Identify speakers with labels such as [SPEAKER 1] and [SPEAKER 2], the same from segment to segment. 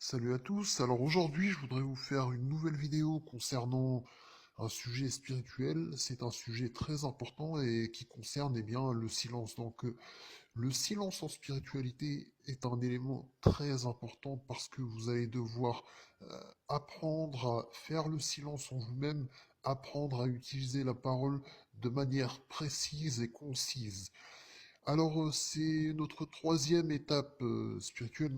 [SPEAKER 1] Salut à tous. Alors aujourd'hui, je voudrais vous faire une nouvelle vidéo concernant un sujet spirituel. C'est un sujet très important et qui concerne bien le silence. Le silence en spiritualité est un élément très important parce que vous allez devoir apprendre à faire le silence en vous-même, apprendre à utiliser la parole de manière précise et concise. C'est notre troisième étape spirituelle,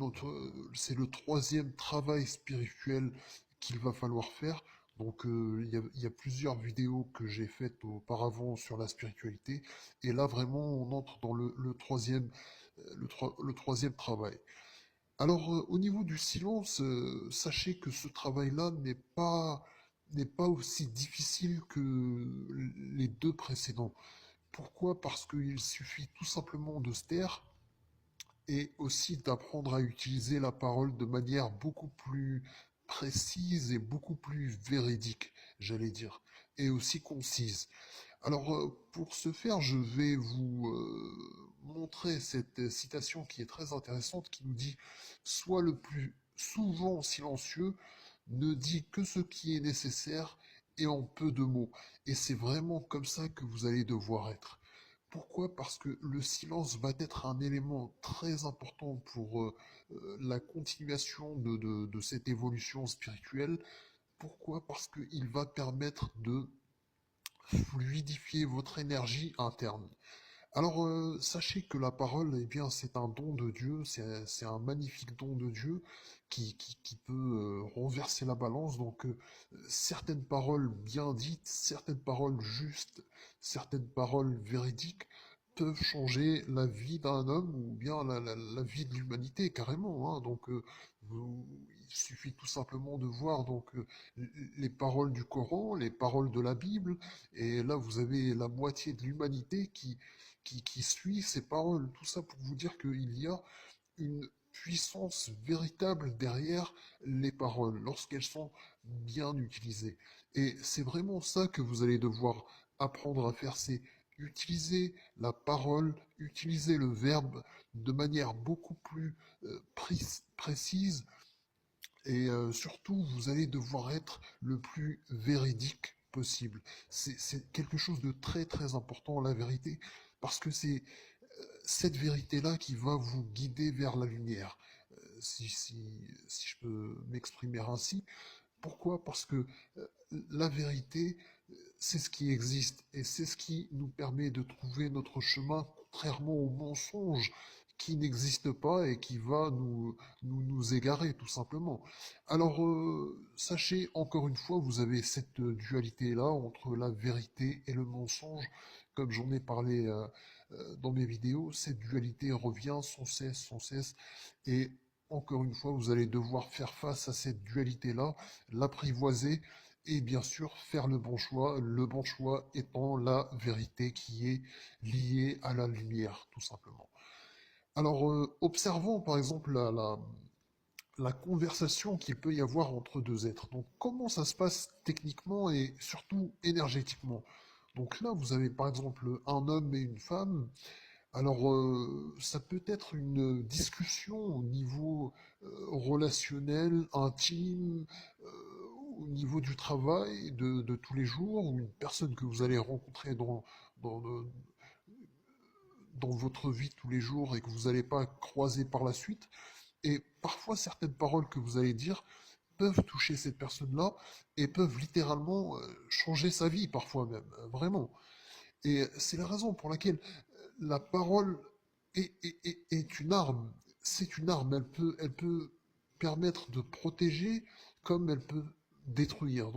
[SPEAKER 1] c'est le troisième travail spirituel qu'il va falloir faire. Il y a plusieurs vidéos que j'ai faites auparavant sur la spiritualité, et là vraiment on entre dans le troisième, le troisième travail. Au niveau du silence, sachez que ce travail-là n'est pas aussi difficile que les deux précédents. Pourquoi? Parce qu'il suffit tout simplement de se taire et aussi d'apprendre à utiliser la parole de manière beaucoup plus précise et beaucoup plus véridique, j'allais dire, et aussi concise. Pour ce faire, je vais vous montrer cette citation qui est très intéressante, qui nous dit: Sois le plus souvent silencieux, ne dis que ce qui est nécessaire et en peu de mots. Et c'est vraiment comme ça que vous allez devoir être. Pourquoi? Parce que le silence va être un élément très important pour la continuation de cette évolution spirituelle. Pourquoi? Parce qu'il va permettre de fluidifier votre énergie interne. Sachez que la parole, eh bien, c'est un don de Dieu, c'est un magnifique don de Dieu qui peut renverser la balance. Certaines paroles bien dites, certaines paroles justes, certaines paroles véridiques peuvent changer la vie d'un homme ou bien la vie de l'humanité carrément, hein. Il suffit tout simplement de voir les paroles du Coran, les paroles de la Bible, et là vous avez la moitié de l'humanité qui suit ces paroles. Tout ça pour vous dire qu'il y a une puissance véritable derrière les paroles lorsqu'elles sont bien utilisées. Et c'est vraiment ça que vous allez devoir apprendre à faire, c'est utiliser la parole, utiliser le verbe de manière beaucoup plus précise et surtout vous allez devoir être le plus véridique possible. C'est quelque chose de très très important, la vérité, parce que c'est cette vérité-là qui va vous guider vers la lumière, si je peux m'exprimer ainsi. Pourquoi? Parce que la vérité, c'est ce qui existe et c'est ce qui nous permet de trouver notre chemin, contrairement au mensonge qui n'existe pas et qui va nous égarer tout simplement. Sachez encore une fois, vous avez cette dualité-là entre la vérité et le mensonge, comme j'en ai parlé dans mes vidéos. Cette dualité revient sans cesse, et encore une fois, vous allez devoir faire face à cette dualité-là, l'apprivoiser et bien sûr faire le bon choix étant la vérité qui est liée à la lumière, tout simplement. Observons par exemple la conversation qu'il peut y avoir entre deux êtres. Donc, comment ça se passe techniquement et surtout énergétiquement? Donc là, vous avez par exemple un homme et une femme. Ça peut être une discussion au niveau relationnel, intime, au niveau du travail de tous les jours, ou une personne que vous allez rencontrer dans, le- dans votre vie de tous les jours et que vous n'allez pas croiser par la suite. Et parfois, certaines paroles que vous allez dire peuvent toucher cette personne-là et peuvent littéralement changer sa vie, parfois même, vraiment. Et c'est la raison pour laquelle la parole est une arme. C'est une arme. Elle peut permettre de protéger comme elle peut détruire.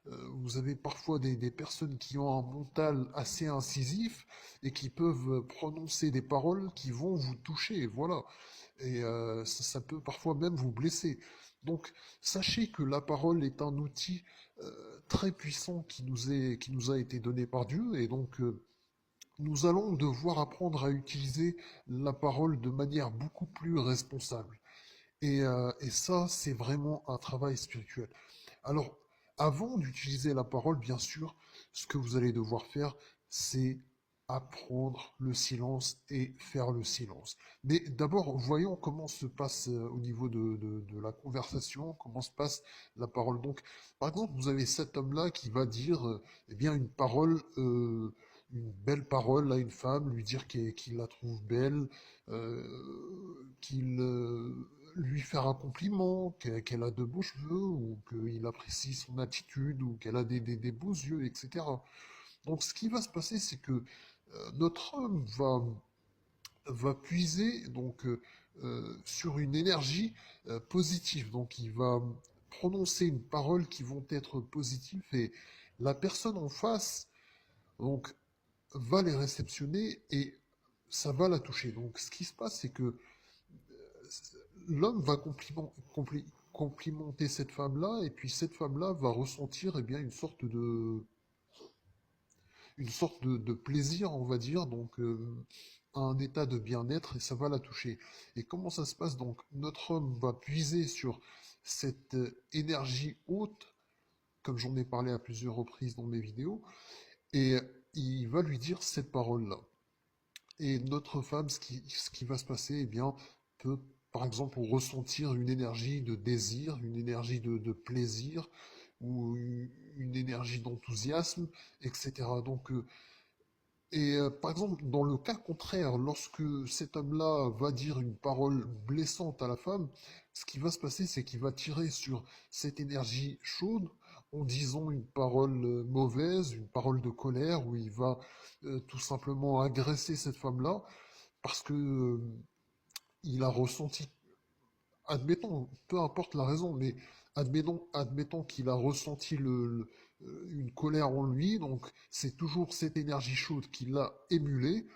[SPEAKER 1] Vous avez parfois des personnes qui ont un mental assez incisif et qui peuvent prononcer des paroles qui vont vous toucher. Voilà. Ça peut parfois même vous blesser. Donc, sachez que la parole est un outil très puissant qui nous a été donné par Dieu, et nous allons devoir apprendre à utiliser la parole de manière beaucoup plus responsable. Et ça, c'est vraiment un travail spirituel. Alors, avant d'utiliser la parole, bien sûr, ce que vous allez devoir faire, c'est apprendre le silence et faire le silence. Mais d'abord, voyons comment se passe au niveau de la conversation, comment se passe la parole. Donc, par exemple, vous avez cet homme-là qui va dire eh bien, une belle parole à une femme, lui dire qu'il la trouve belle, qu'il lui faire un compliment, qu'elle a de beaux cheveux, ou qu'il apprécie son attitude, ou qu'elle a des beaux yeux, etc. Donc, ce qui va se passer, c'est que notre homme va puiser sur une énergie positive. Donc, il va prononcer une parole qui vont être positives et la personne en face donc va les réceptionner et ça va la toucher. Donc, ce qui se passe, c'est que l'homme va complimenter cette femme-là et puis cette femme-là va ressentir eh bien une sorte de plaisir, on va dire, un état de bien-être et ça va la toucher. Et comment ça se passe? Donc, notre homme va puiser sur cette énergie haute, comme j'en ai parlé à plusieurs reprises dans mes vidéos, et il va lui dire cette parole-là. Et notre femme, ce qui va se passer, eh bien, peut, par exemple, ressentir une énergie de désir, une énergie de plaisir, ou une énergie d'enthousiasme, etc. Par exemple, dans le cas contraire, lorsque cet homme-là va dire une parole blessante à la femme, ce qui va se passer, c'est qu'il va tirer sur cette énergie chaude en disant une parole mauvaise, une parole de colère, où il va tout simplement agresser cette femme-là parce que il a ressenti, admettons, peu importe la raison, mais admettons qu'il a ressenti une colère en lui, donc c'est toujours cette énergie chaude qui l'a émulé.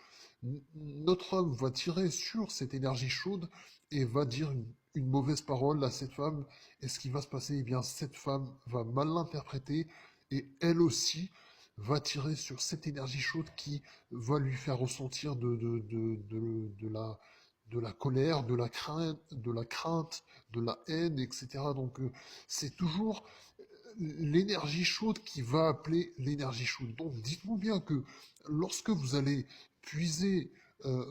[SPEAKER 1] Notre homme va tirer sur cette énergie chaude et va dire une mauvaise parole à cette femme. Et ce qui va se passer, eh bien, cette femme va mal l'interpréter et elle aussi va tirer sur cette énergie chaude qui va lui faire ressentir de la colère, de la haine, etc. C'est toujours l'énergie chaude qui va appeler l'énergie chaude. Donc, dites-vous bien que lorsque vous allez puiser,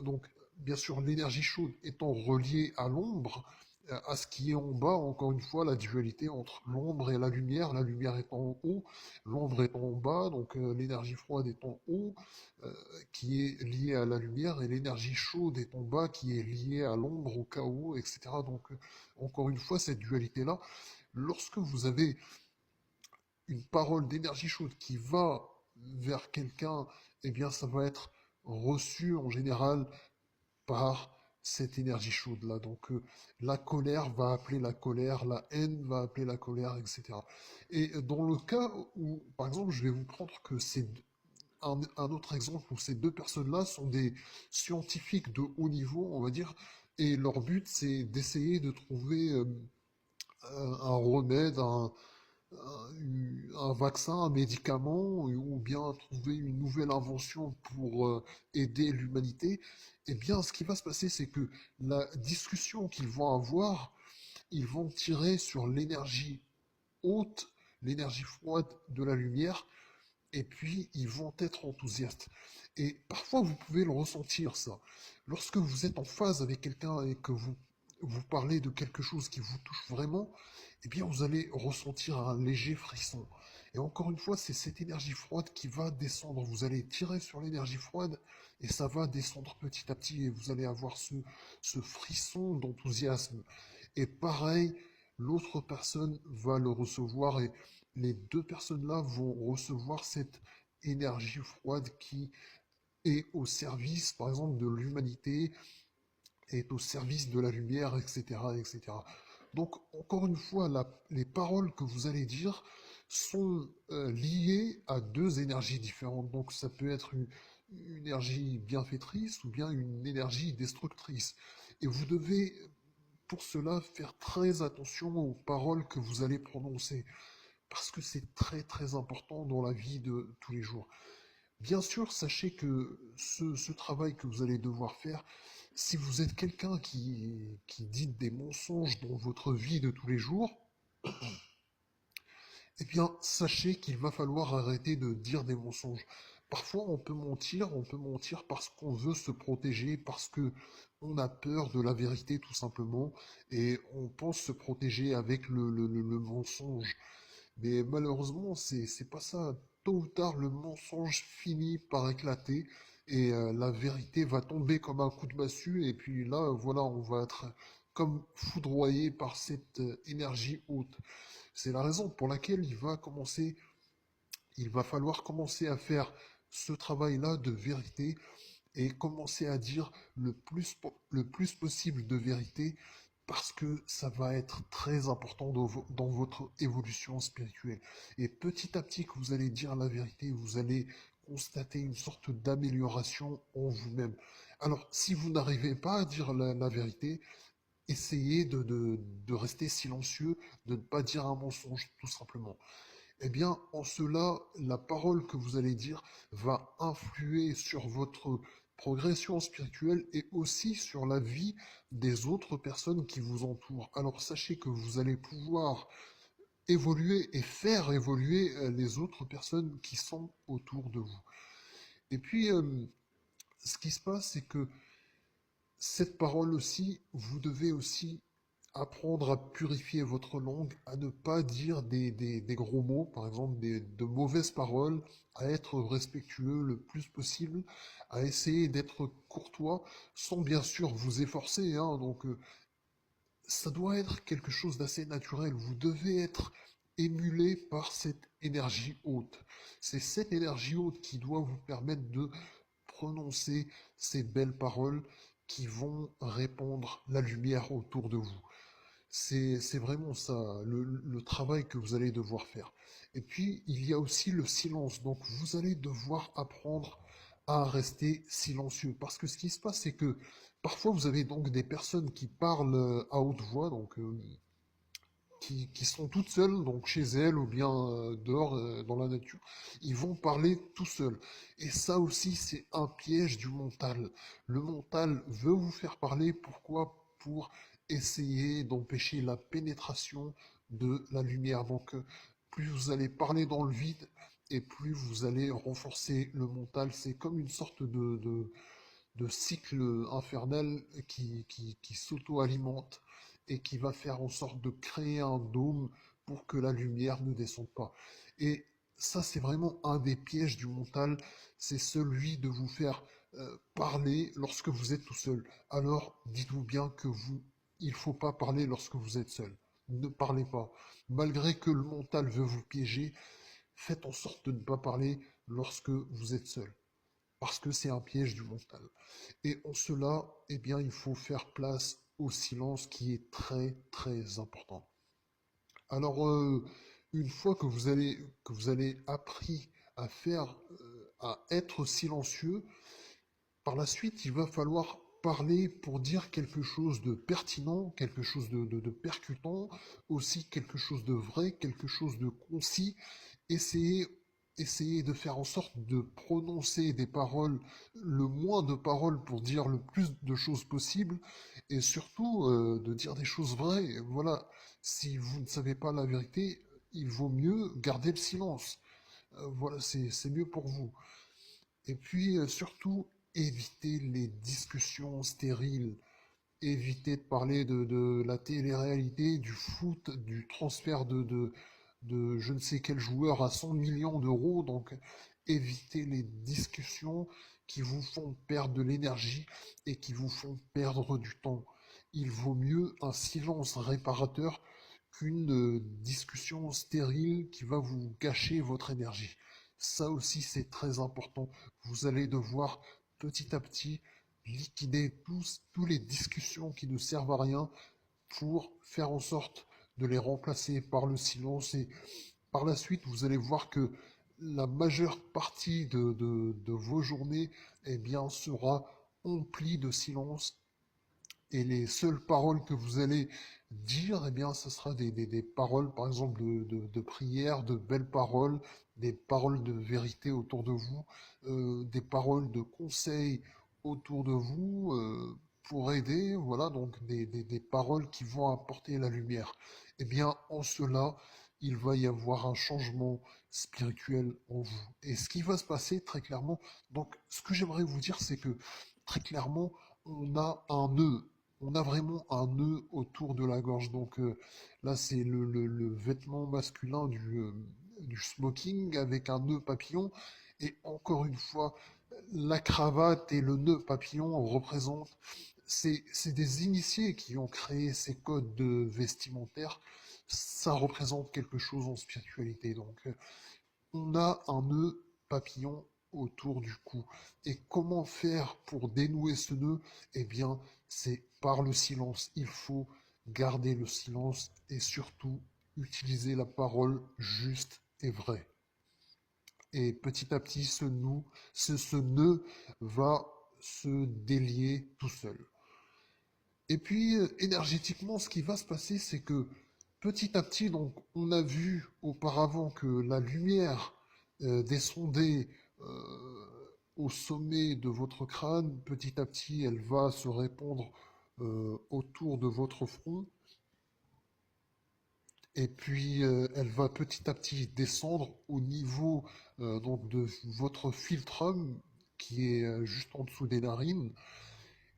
[SPEAKER 1] donc, bien sûr, l'énergie chaude étant reliée à l'ombre, à ce qui est en bas, encore une fois, la dualité entre l'ombre et la lumière étant en haut, l'ombre étant en bas, donc l'énergie froide est en haut, qui est liée à la lumière, et l'énergie chaude est en bas, qui est liée à l'ombre, au chaos, etc. Encore une fois, cette dualité-là, lorsque vous avez une parole d'énergie chaude qui va vers quelqu'un, eh bien, ça va être reçu en général par cette énergie chaude-là. La colère va appeler la colère, la haine va appeler la colère, etc. Et dans le cas où, par exemple, je vais vous prendre que c'est un autre exemple où ces deux personnes-là sont des scientifiques de haut niveau, on va dire, et leur but, c'est d'essayer de trouver un remède, un vaccin, un médicament, ou bien trouver une nouvelle invention pour aider l'humanité, eh bien, ce qui va se passer, c'est que la discussion qu'ils vont avoir, ils vont tirer sur l'énergie haute, l'énergie froide de la lumière, et puis ils vont être enthousiastes. Et parfois, vous pouvez le ressentir, ça. Lorsque vous êtes en phase avec quelqu'un et que vous parlez de quelque chose qui vous touche vraiment, eh bien, vous allez ressentir un léger frisson. Et encore une fois, c'est cette énergie froide qui va descendre. Vous allez tirer sur l'énergie froide et ça va descendre petit à petit et vous allez avoir ce frisson d'enthousiasme. Et pareil, l'autre personne va le recevoir et les deux personnes-là vont recevoir cette énergie froide qui est au service, par exemple, de l'humanité, est au service de la lumière, etc., etc. Donc, encore une fois, les paroles que vous allez dire sont liées à deux énergies différentes. Donc, ça peut être une énergie bienfaitrice ou bien une énergie destructrice. Et vous devez, pour cela, faire très attention aux paroles que vous allez prononcer, parce que c'est très très important dans la vie de tous les jours. Bien sûr, sachez que ce travail que vous allez devoir faire, si vous êtes quelqu'un qui dit des mensonges dans votre vie de tous les jours, eh bien, sachez qu'il va falloir arrêter de dire des mensonges. Parfois, on peut mentir parce qu'on veut se protéger, parce que on a peur de la vérité tout simplement, et on pense se protéger avec le mensonge. Mais malheureusement, c'est pas ça. Tôt ou tard, le mensonge finit par éclater et la vérité va tomber comme un coup de massue. Et puis là, voilà, on va être comme foudroyé par cette énergie haute. C'est la raison pour laquelle il va falloir commencer à faire ce travail-là de vérité et commencer à dire le plus possible de vérité parce que ça va être très important dans votre évolution spirituelle. Et petit à petit que vous allez dire la vérité, vous allez constater une sorte d'amélioration en vous-même. Alors, si vous n'arrivez pas à dire la vérité, essayez de rester silencieux, de ne pas dire un mensonge, tout simplement. Eh bien, en cela, la parole que vous allez dire va influer sur votre progression spirituelle et aussi sur la vie des autres personnes qui vous entourent. Alors sachez que vous allez pouvoir évoluer et faire évoluer les autres personnes qui sont autour de vous. Et puis, ce qui se passe, c'est que cette parole aussi, vous devez aussi apprendre à purifier votre langue, à ne pas dire des gros mots, par exemple de mauvaises paroles, à être respectueux le plus possible, à essayer d'être courtois, sans bien sûr vous efforcer, hein, donc ça doit être quelque chose d'assez naturel. Vous devez être émulé par cette énergie haute. C'est cette énergie haute qui doit vous permettre de prononcer ces belles paroles qui vont répandre la lumière autour de vous. C'est vraiment ça, le travail que vous allez devoir faire. Et puis, il y a aussi le silence. Donc, vous allez devoir apprendre à rester silencieux. Parce que ce qui se passe, c'est que parfois, vous avez donc des personnes qui parlent à haute voix, donc qui sont toutes seules, donc chez elles ou bien dehors dans la nature, ils vont parler tout seuls. Et ça aussi, c'est un piège du mental. Le mental veut vous faire parler, pourquoi? Pour essayer d'empêcher la pénétration de la lumière. Donc, plus vous allez parler dans le vide, et plus vous allez renforcer le mental. C'est comme une sorte de cycle infernal qui s'auto-alimente et qui va faire en sorte de créer un dôme pour que la lumière ne descende pas. Et ça, c'est vraiment un des pièges du mental, c'est celui de vous faire parler lorsque vous êtes tout seul. Alors, dites-vous bien que il faut pas parler lorsque vous êtes seul. Ne parlez pas. Malgré que le mental veut vous piéger, faites en sorte de ne pas parler lorsque vous êtes seul parce que c'est un piège du mental. Et en cela, eh bien, il faut faire place au silence qui est très très important. Alors, une fois que vous allez appris à faire, à être silencieux, par la suite, il va falloir parler pour dire quelque chose de pertinent, quelque chose de percutant, aussi quelque chose de vrai, quelque chose de concis. Essayez, essayez de faire en sorte de prononcer des paroles, le moins de paroles pour dire le plus de choses possible, et surtout de dire des choses vraies. Voilà, si vous ne savez pas la vérité, il vaut mieux garder le silence. Voilà, c'est mieux pour vous. Et puis surtout, évitez les discussions stériles. Évitez de parler de la télé-réalité, du foot, du transfert de je ne sais quel joueur à 100 millions d'euros. Donc, évitez les discussions qui vous font perdre de l'énergie et qui vous font perdre du temps. Il vaut mieux un silence réparateur qu'une discussion stérile qui va vous gâcher votre énergie. Ça aussi, c'est très important. Vous allez devoir petit à petit liquider tous les discussions qui ne servent à rien pour faire en sorte de les remplacer par le silence. Et par la suite, vous allez voir que la majeure partie de vos journées eh bien, sera emplie de silence et les seules paroles que vous allez dire, eh bien, ce sera des paroles, par exemple, de prière, de belles paroles, des paroles de vérité autour de vous, des paroles de conseils autour de vous, pour aider, voilà, donc des paroles qui vont apporter la lumière. Eh bien, en cela, il va y avoir un changement spirituel en vous. Et ce qui va se passer très clairement, donc ce que j'aimerais vous dire, c'est que très clairement, on a un nœud. On a vraiment un nœud autour de la gorge. Donc là, c'est le vêtement masculin du smoking avec un nœud papillon. Et encore une fois, la cravate et le nœud papillon représentent, c'est des initiés qui ont créé ces codes vestimentaires. Ça représente quelque chose en spiritualité. Donc, on a un nœud papillon autour du cou. Et comment faire pour dénouer ce nœud? Eh bien, c'est par le silence. Il faut garder le silence et surtout utiliser la parole juste et vraie. Et petit à petit, ce nœud va se délier tout seul. Et puis, énergétiquement, ce qui va se passer, c'est que petit à petit, donc, on a vu auparavant que la lumière descendait au sommet de votre crâne. Petit à petit, elle va se répandre autour de votre front. Et puis, elle va petit à petit descendre au niveau donc de votre philtrum, qui est juste en dessous des narines.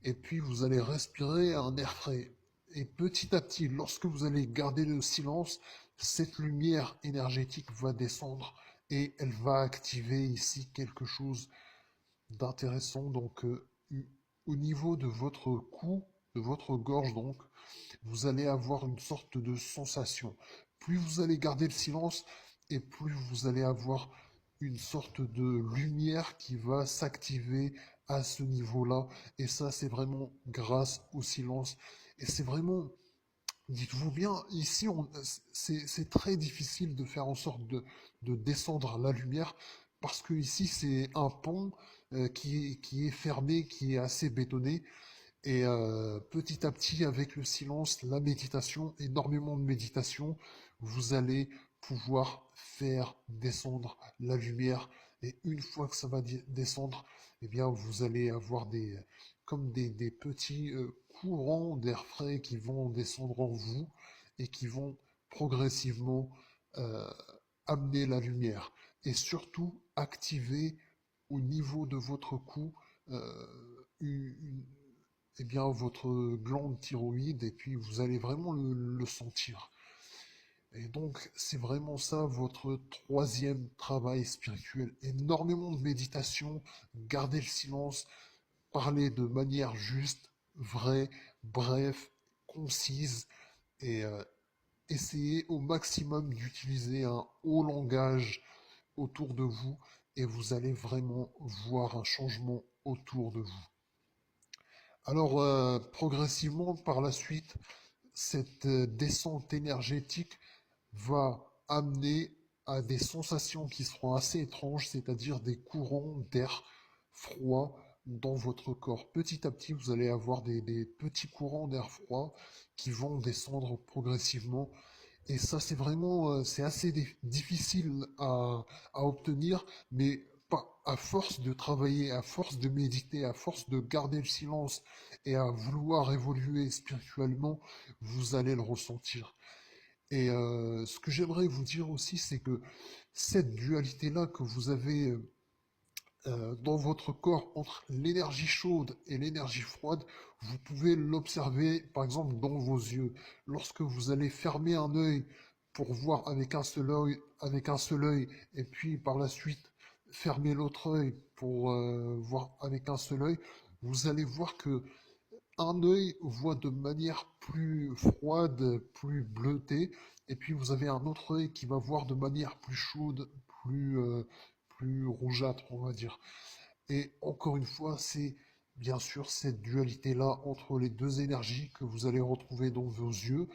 [SPEAKER 1] Et puis, vous allez respirer un air frais. Et petit à petit, lorsque vous allez garder le silence, cette lumière énergétique va descendre et elle va activer ici quelque chose d'intéressant. Donc, au niveau de votre cou, de votre gorge, donc, vous allez avoir une sorte de sensation. Plus vous allez garder le silence et plus vous allez avoir une sorte de lumière qui va s'activer à ce niveau-là. Et ça, c'est vraiment grâce au silence. Et c'est vraiment, dites-vous bien, ici, c'est très difficile de faire en sorte de descendre la lumière parce que ici, c'est un pont qui est fermé, qui est assez bétonné. Et petit à petit, avec le silence, la méditation, énormément de méditation, vous allez pouvoir faire descendre la lumière. Et une fois que ça va descendre, eh bien, vous allez avoir comme des petits courants d'air frais qui vont descendre en vous et qui vont progressivement euh, amener la lumière. Et surtout, activer au niveau de votre cou une, eh bien, votre glande thyroïde et puis vous allez vraiment le sentir. Et donc, c'est vraiment ça votre troisième travail spirituel. Énormément de méditation, garder le silence, parler de manière juste, vraie, bref, concise et essayer au maximum d'utiliser un haut langage autour de vous et vous allez vraiment voir un changement autour de vous. Alors, progressivement, par la suite, cette descente énergétique va amener à des sensations qui seront assez étranges, c'est-à-dire des courants d'air froid dans votre corps. Petit à petit, vous allez avoir des petits courants d'air froid qui vont descendre progressivement. Et ça, c'est vraiment, c'est assez difficile à obtenir, mais pas, à force de travailler, à force de méditer, à force de garder le silence et à vouloir évoluer spirituellement, vous allez le ressentir. Et ce que j'aimerais vous dire aussi, c'est que cette dualité-là que vous avez dans votre corps entre l'énergie chaude et l'énergie froide, vous pouvez l'observer par exemple dans vos yeux. Lorsque vous allez fermer un œil pour voir avec un seul œil, et puis par la suite fermer l'autre œil pour voir avec un seul œil, vous allez voir que un œil voit de manière plus froide, plus bleutée, et puis vous avez un autre œil qui va voir de manière plus chaude, plus rougeâtre, on va dire. Et encore une fois, c'est bien sûr cette dualité-là entre les deux énergies que vous allez retrouver dans vos yeux.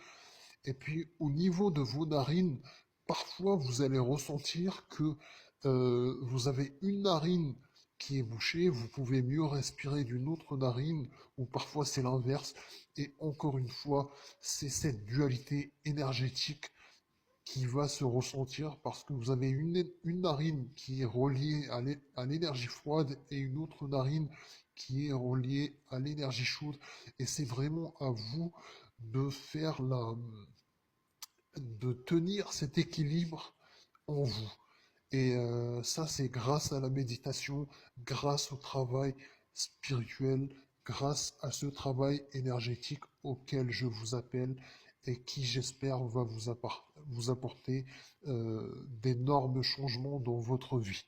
[SPEAKER 1] Et puis au niveau de vos narines, parfois vous allez ressentir que vous avez une narine qui est bouchée, vous pouvez mieux respirer d'une autre narine, ou parfois c'est l'inverse. Et encore une fois, c'est cette dualité énergétique qui va se ressentir parce que vous avez une narine qui est reliée à l'énergie froide et une autre narine qui est reliée à l'énergie chaude. Et c'est vraiment à vous de faire de tenir cet équilibre en vous. Et ça, c'est grâce à la méditation, grâce au travail spirituel, grâce à ce travail énergétique auquel je vous appelle et qui, j'espère, va vous apporter d'énormes changements dans votre vie.